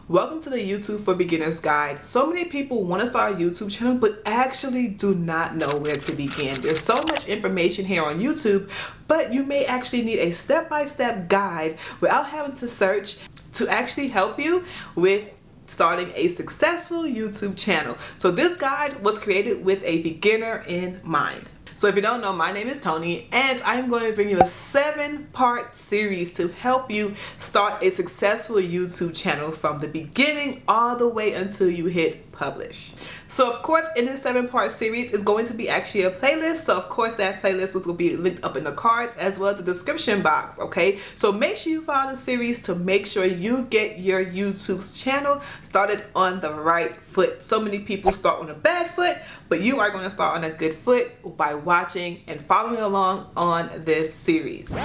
Welcome to the YouTube for Beginners guide. So many people want to start a YouTube channel but actually do not know where to begin. There's so much information here on YouTube, but you may actually need a step-by-step guide without having to search to actually help you with starting a successful YouTube channel. So this guide was created with a beginner in mind. So if you don't know, my name is Tony and I'm going to bring you a 7-part series to help you start a successful YouTube channel from the beginning all the way until you hit publish. So of course in this 7-part series is going to be actually a playlist. So of course that playlist is going to be linked up in the cards as well as the description box, okay? So make sure you follow the series to make sure you get your YouTube channel started on the right foot. So many people start on a bad foot, but you are going to start on a good foot by watching and following along on this series.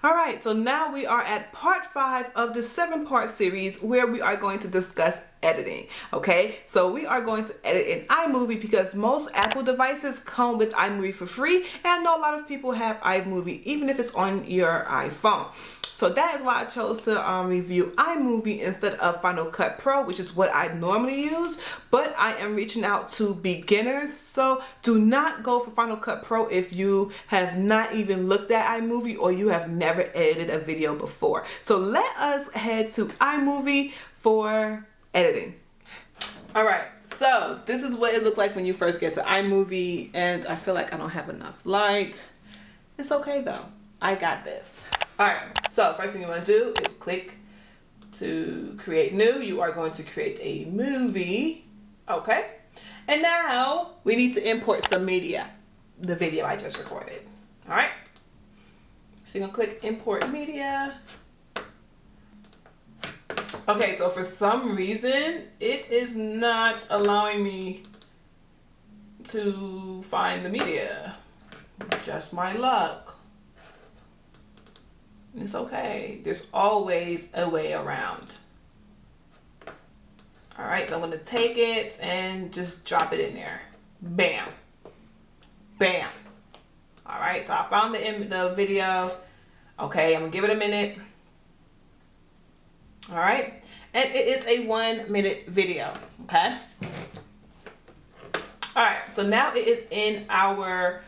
Alright, so now we are at part 5 of the 7-part series where we are going to discuss editing. Okay, so we are going to edit in iMovie because most Apple devices come with iMovie for free, and I know a lot of people have iMovie even if it's on your iPhone. So that is why I chose to review iMovie instead of Final Cut Pro, which is what I normally use, but I am reaching out to beginners. So do not go for Final Cut Pro if you have not even looked at iMovie or you have never edited a video before. So let us head to iMovie for editing. Alright, so this is what it looks like when you first get to iMovie, and I feel like I don't have enough light. It's okay though, I got this. Alright, so first thing you want to do is click to create new. You are going to create a movie, okay? And now we need to import some media, the video I just recorded. Alright, so you're going to click import media. Okay, so for some reason it is not allowing me to find the media. Just my luck. It's okay. There's always a way around. Alright, so I'm going to take it and just drop it in there. Bam. Bam. Alright, so I found the video. Okay, I'm going to give it a minute. Alright, and it is a 1-minute video. Okay. Alright, so now it is in our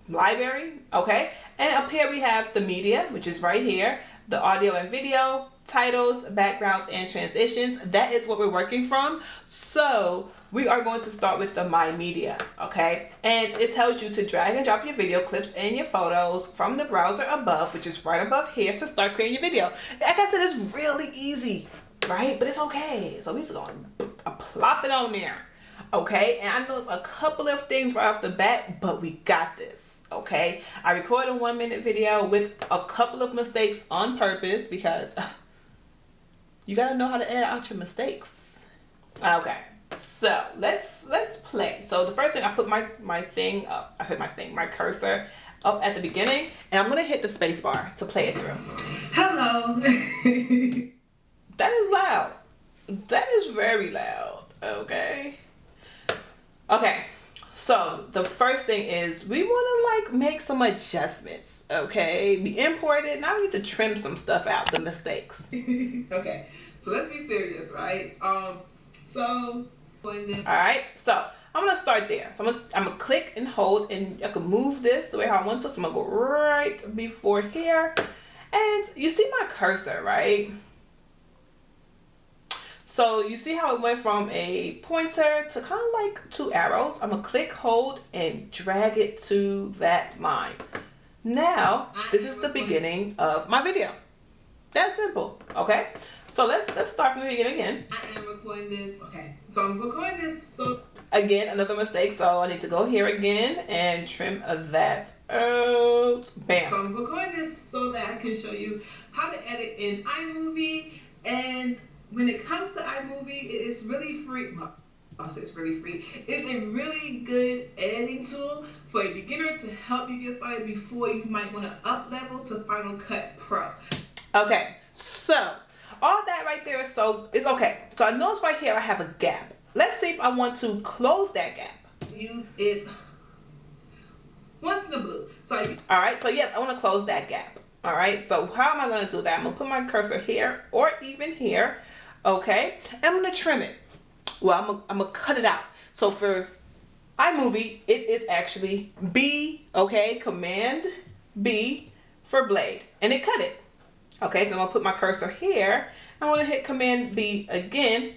library, okay, and up here we have the media, which is right here, the audio and video, titles, backgrounds, and transitions. That is what we're working from. So we are going to start with the My Media, okay, and it tells you to drag and drop your video clips and your photos from the browser above, which is right above here, to start creating your video. Like I said, it's really easy, right? But it's okay. So we're just going to plop it on there. Okay, and I know it's a couple of things right off the bat, but we got this, okay? I recorded a 1-minute video with a couple of mistakes on purpose because you gotta know how to edit out your mistakes. Okay, so let's play. So the first thing, I put my thing up, my cursor up at the beginning, and I'm gonna hit the space bar to play it through. Hello. That is loud. That is very loud, okay? Okay, so the first thing is we want to make some adjustments, okay? We imported, now we need to trim some stuff out, the mistakes. Okay, so let's be serious, right? Alright, so I'm going to start there. So I'm going to click and hold, and I can move this the way how I want to. So I'm going to go right before here, and you see my cursor, right? So you see how it went from a pointer to kind of like 2 arrows. I'm going to click, hold, and drag it to that line. Now, this is the beginning of my video. That's simple, okay? So let's start from the beginning again. I am recording this, okay. So I'm recording this, so again, another mistake. So I need to go here again and trim that out. Bam. So I'm recording this so that I can show you how to edit in iMovie, and when it comes to iMovie, it is really free. Well, I'll say it's really free. It's a really good editing tool for a beginner to help you get started before you might want to up level to Final Cut Pro. Okay, so all that right there is it's okay. So I notice right here I have a gap. Let's see if I want to close that gap. Use it once in the blue. So alright, so yes, I want to close that gap. All right, so how am I going to do that? I'm going to put my cursor here or even here. Okay, and I'm going to trim it. Well, I'm going to cut it out. So for iMovie, it is actually B, okay, Command B for blade, and it cut it. Okay, so I'm going to put my cursor here. I'm going to hit Command B again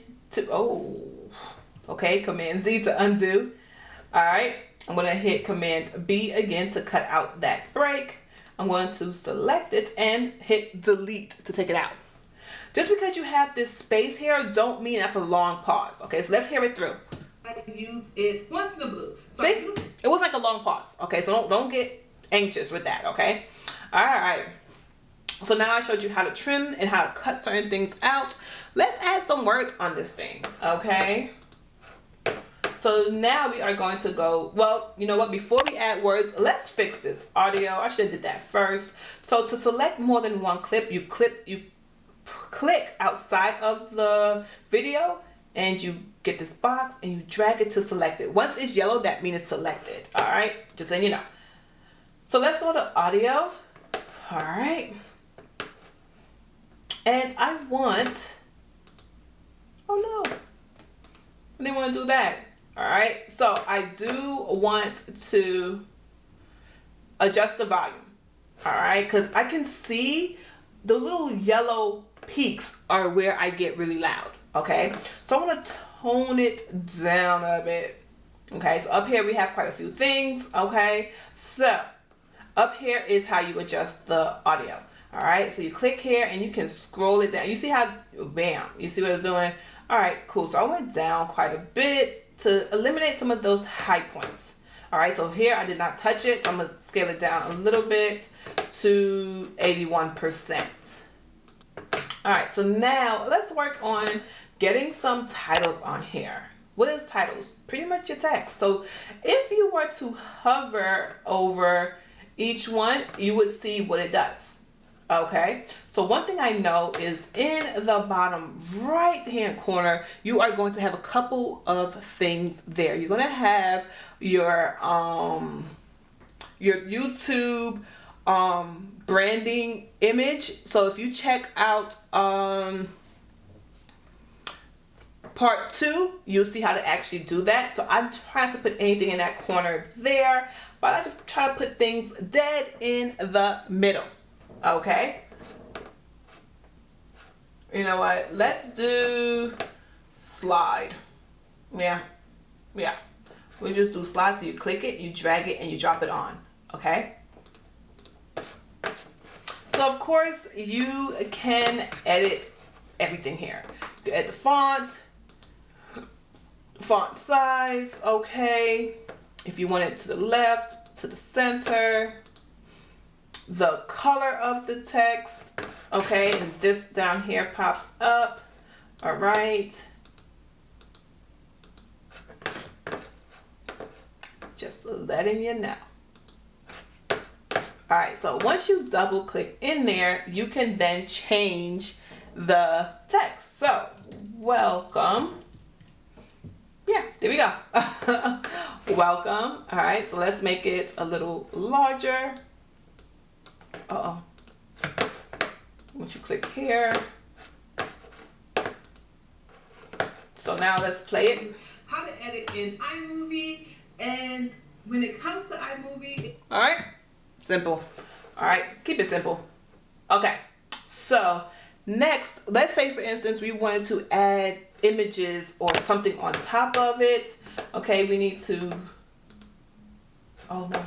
okay, Command Z to undo. All right, I'm going to hit Command B again to cut out that break. I'm going to select it and hit delete to take it out. Just because you have this space here don't mean that's a long pause. Okay, so let's hear it through. I use it once in the blue. So see? It was like a long pause. Okay, so don't get anxious with that, okay? All right. So now I showed you how to trim and how to cut certain things out. Let's add some words on this thing, okay? So now we are going to go, well, you know what, before we add words, let's fix this audio. I should have did that first. So to select more than one clip, you click outside of the video and you get this box and you drag it to select it. Once it's yellow, that means it's selected. All right, just letting you know. So let's go to audio. All right. And I want, oh no, I didn't want to do that. All right, so I do want to adjust the volume. All right, because I can see the little yellow peaks are where I get really loud. Okay, so I want to tone it down a bit. Okay, so up here we have quite a few things. Okay, so up here is how you adjust the audio. All right, so you click here and you can scroll it down. You see how, bam, you see what it's doing? All right, cool. So I went down quite a bit to eliminate some of those high points. All right, so here I did not touch it, so I'm gonna scale it down a little bit to 81%. All right, so now let's work on getting some titles on here. What is titles? Pretty much your text. So if you were to hover over each one, you would see what it does. Okay, so one thing I know is in the bottom right hand corner, you are going to have a couple of things there. You're going to have your YouTube branding image. So if you check out part 2, you'll see how to actually do that. So I'm trying to put anything in that corner there, but I just try to put things dead in the middle. Okay, you know what, let's do slide. Yeah, we just do slide. So you click it, you drag it, and you drop it on. Okay, so of course you can edit everything here. You can edit the font size. Okay, if you want it to the left, to the center, the color of the text. Okay, and this down here pops up. All right, just letting you know. All right, so once you double click in there, you can then change the text. So welcome. Yeah, there we go. Welcome. All right, so let's make it a little larger. Once you click here. So now let's play it. How to edit in iMovie, and when it comes to iMovie. All right, simple. All right, keep it simple. Okay, so next, let's say for instance, we wanted to add images or something on top of it. Okay, we need to, oh no.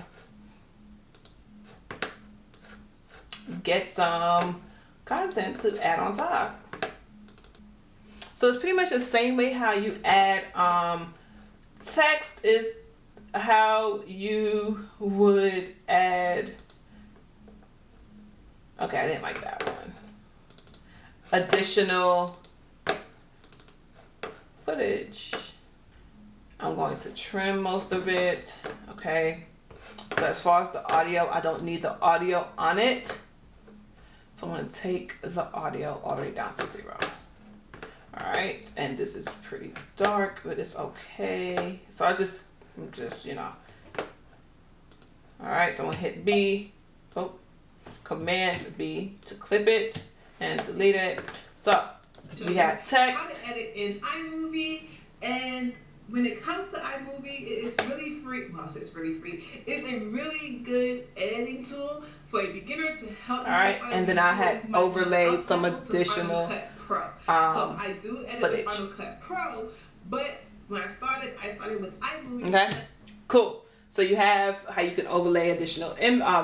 Get some content to add on top. So it's pretty much the same way how you add text is how you would add, okay, I didn't like that one. Additional footage. I'm going to trim most of it. Okay, so as far as the audio, I don't need the audio on it. So I'm going to take the audio all the way down to 0. All right, and this is pretty dark, but it's okay. So I just you know. All right, so I'm going to hit B. Oh, Command B to clip it and delete it. So we have text. How to edit in iMovie, and when it comes to iMovie, it's really free. Well, it's really free. It's a really good editing tool for a beginner to help. All right, and then I had overlaid some additional so I do edit footage. with Final Cut Pro, but when I started with iMovie. Okay, cool. So you have how you can overlay additional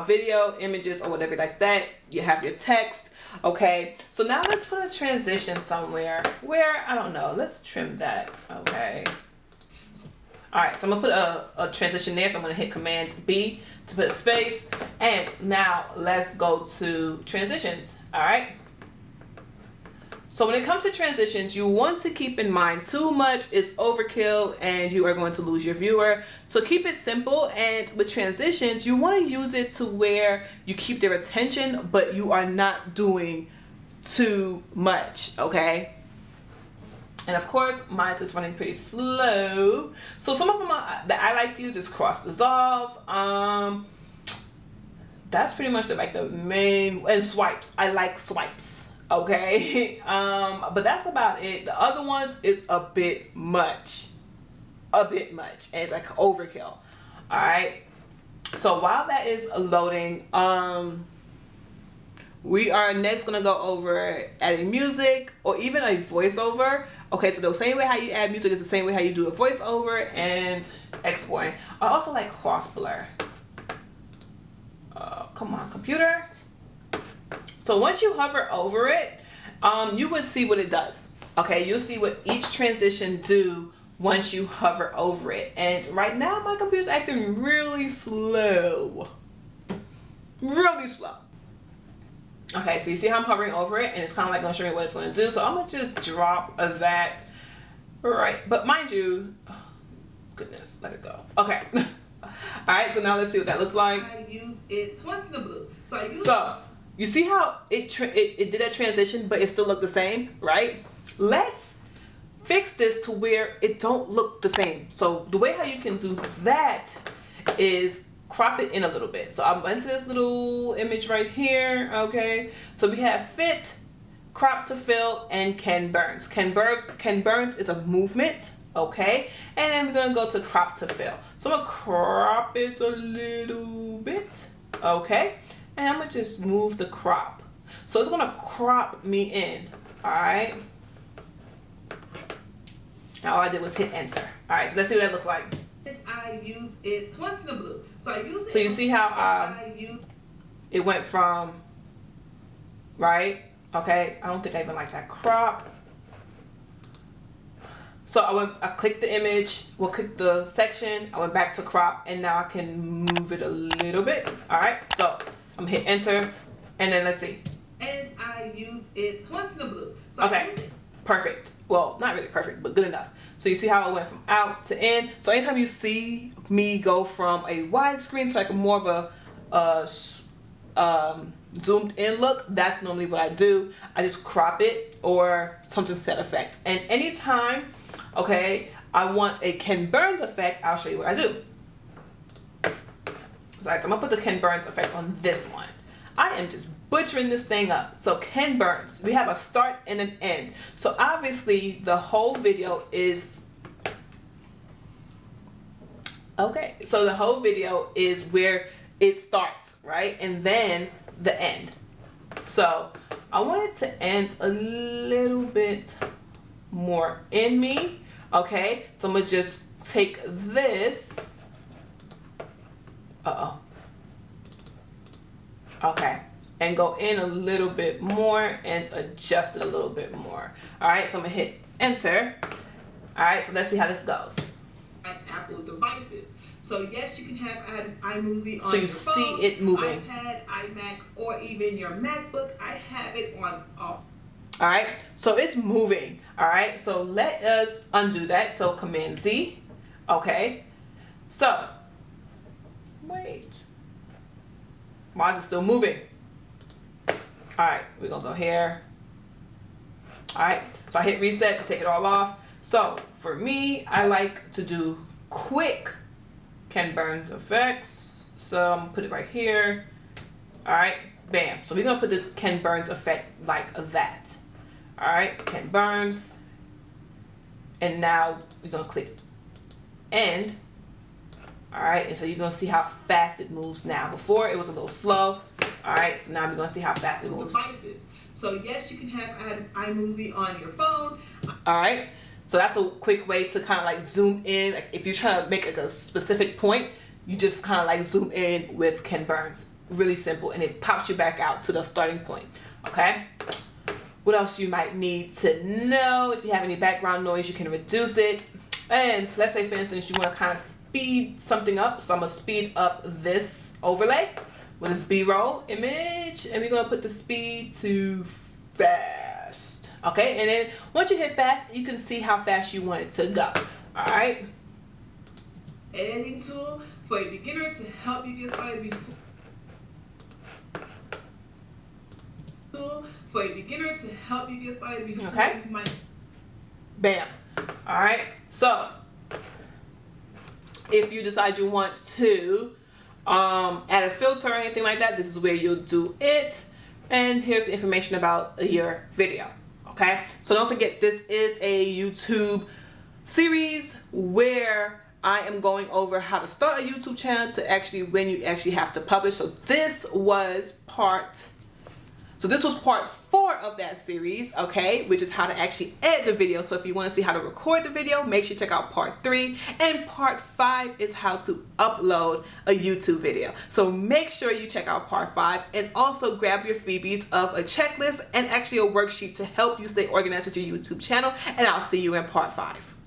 video, images, or whatever like that. You have your text. Okay, so now let's put a transition somewhere where, I don't know, let's trim that. Okay. All right, so I'm gonna put a transition there. So I'm gonna hit Command B to put a space. And now let's go to transitions. All right. So when it comes to transitions, you want to keep in mind too much is overkill and you are going to lose your viewer. So keep it simple, and with transitions, you want to use it to where you keep their attention, but you are not doing too much, okay? And of course, mine is running pretty slow. So some of them that I like to use is cross dissolve. That's pretty much the main, and swipes. I like swipes. Okay, but that's about it. The other ones is a bit much, and it's like overkill. All right, so while that is loading, we are next gonna go over adding music or even a voiceover. Okay, so the same way how you add music is the same way how you do a voiceover and exporting. I also like cross blur. Come on, computer. So once you hover over it, you would see what it does. Okay, you'll see what each transition do once you hover over it. And right now my computer's acting really slow. Really slow. Okay, so you see how I'm hovering over it, and it's kind of like gonna show me what it's gonna do. So I'm gonna just drop that right. But mind you, oh, goodness, let it go. Okay. All right, so now let's see what that looks like. I use it once in the blue. So you see how it did that transition, but it still looked the same, right? Let's fix this to where it don't look the same. So the way how you can do that is crop it in a little bit. So I'm into this little image right here, okay? So we have fit, crop to fill, and Ken Burns. Ken Burns is a movement, okay? And then we're gonna go to crop to fill. So I'm gonna crop it a little bit, okay? And I'm gonna just move the crop. So it's gonna crop me in, all right? Now all I did was hit enter. All right, so let's see what that looks like. I use it once in the blue. So I use it. So you see how it went from, right? Okay, I don't think I even like that crop. So I clicked the image, click the section, I went back to crop, and now I can move it a little bit. All right, so I'm gonna hit enter, and then let's see. And I use it once in the blue. So okay, perfect. Well, not really perfect, but good enough. So you see how it went from out to in. So anytime you see me go from a widescreen to like more of a zoomed in look, that's normally what I do. I just crop it or something to that effect. And anytime, okay, I want a Ken Burns effect, I'll show you what I do. So I'm gonna put the Ken Burns effect on this one. I am just butchering this thing up. So Ken Burns, we have a start and an end. So obviously the whole video is, okay, so the whole video is where it starts, right? And then the end. So I want it to end a little bit more in me, okay? So I'm gonna just take this, okay, and go in a little bit more and adjust it a little bit more. All right, so I'm gonna hit enter. All right, so let's see how this goes. Apple devices. So yes, you can have iMovie on so you your see phone, it moving. iPad, iMac, or even your MacBook. I have it on all. All right, so it's moving. All right, so let us undo that. So Command Z. Okay, so wait. Why is it still moving? All right, we're gonna go here. All right, so I hit reset to take it all off. So for me, I like to do quick Ken Burns effects. So I'm gonna put it right here. All right, Bam. So we're gonna put the Ken Burns effect like that. All right, Ken Burns. And now we're gonna click end. All right, and so you're gonna see how fast it moves now. Before it was a little slow. All right, so now we're gonna see how fast it moves. Devices. So yes, you can have iMovie on your phone. All right, so that's a quick way to kind of like zoom in. Like if you're trying to make like a specific point, you just kind of like zoom in with Ken Burns. Really simple, and it pops you back out to the starting point. Okay. What else you might need to know? If you have any background noise, you can reduce it. And let's say, for instance, you want to kind of speed something up. So I'm going to speed up this overlay with this B-roll image. And we're going to put the speed to fast. Okay, and then once you hit fast, you can see how fast you want it to go. All right. Editing tool for a beginner to help you get started for a beginner to help you get started before okay. you might. Bam. All right. So if you decide you want to add a filter or anything like that, this is where you'll do it. And here's the information about your video. Okay. So don't forget, this is a YouTube series where I am going over how to start a YouTube channel to actually when you actually have to publish. So this was part 4 of that series, okay, which is how to actually edit the video. So if you want to see how to record the video, make sure you check out part 3. And part 5 is how to upload a YouTube video. So make sure you check out part 5 and also grab your freebies of a checklist and actually a worksheet to help you stay organized with your YouTube channel. And I'll see you in part 5.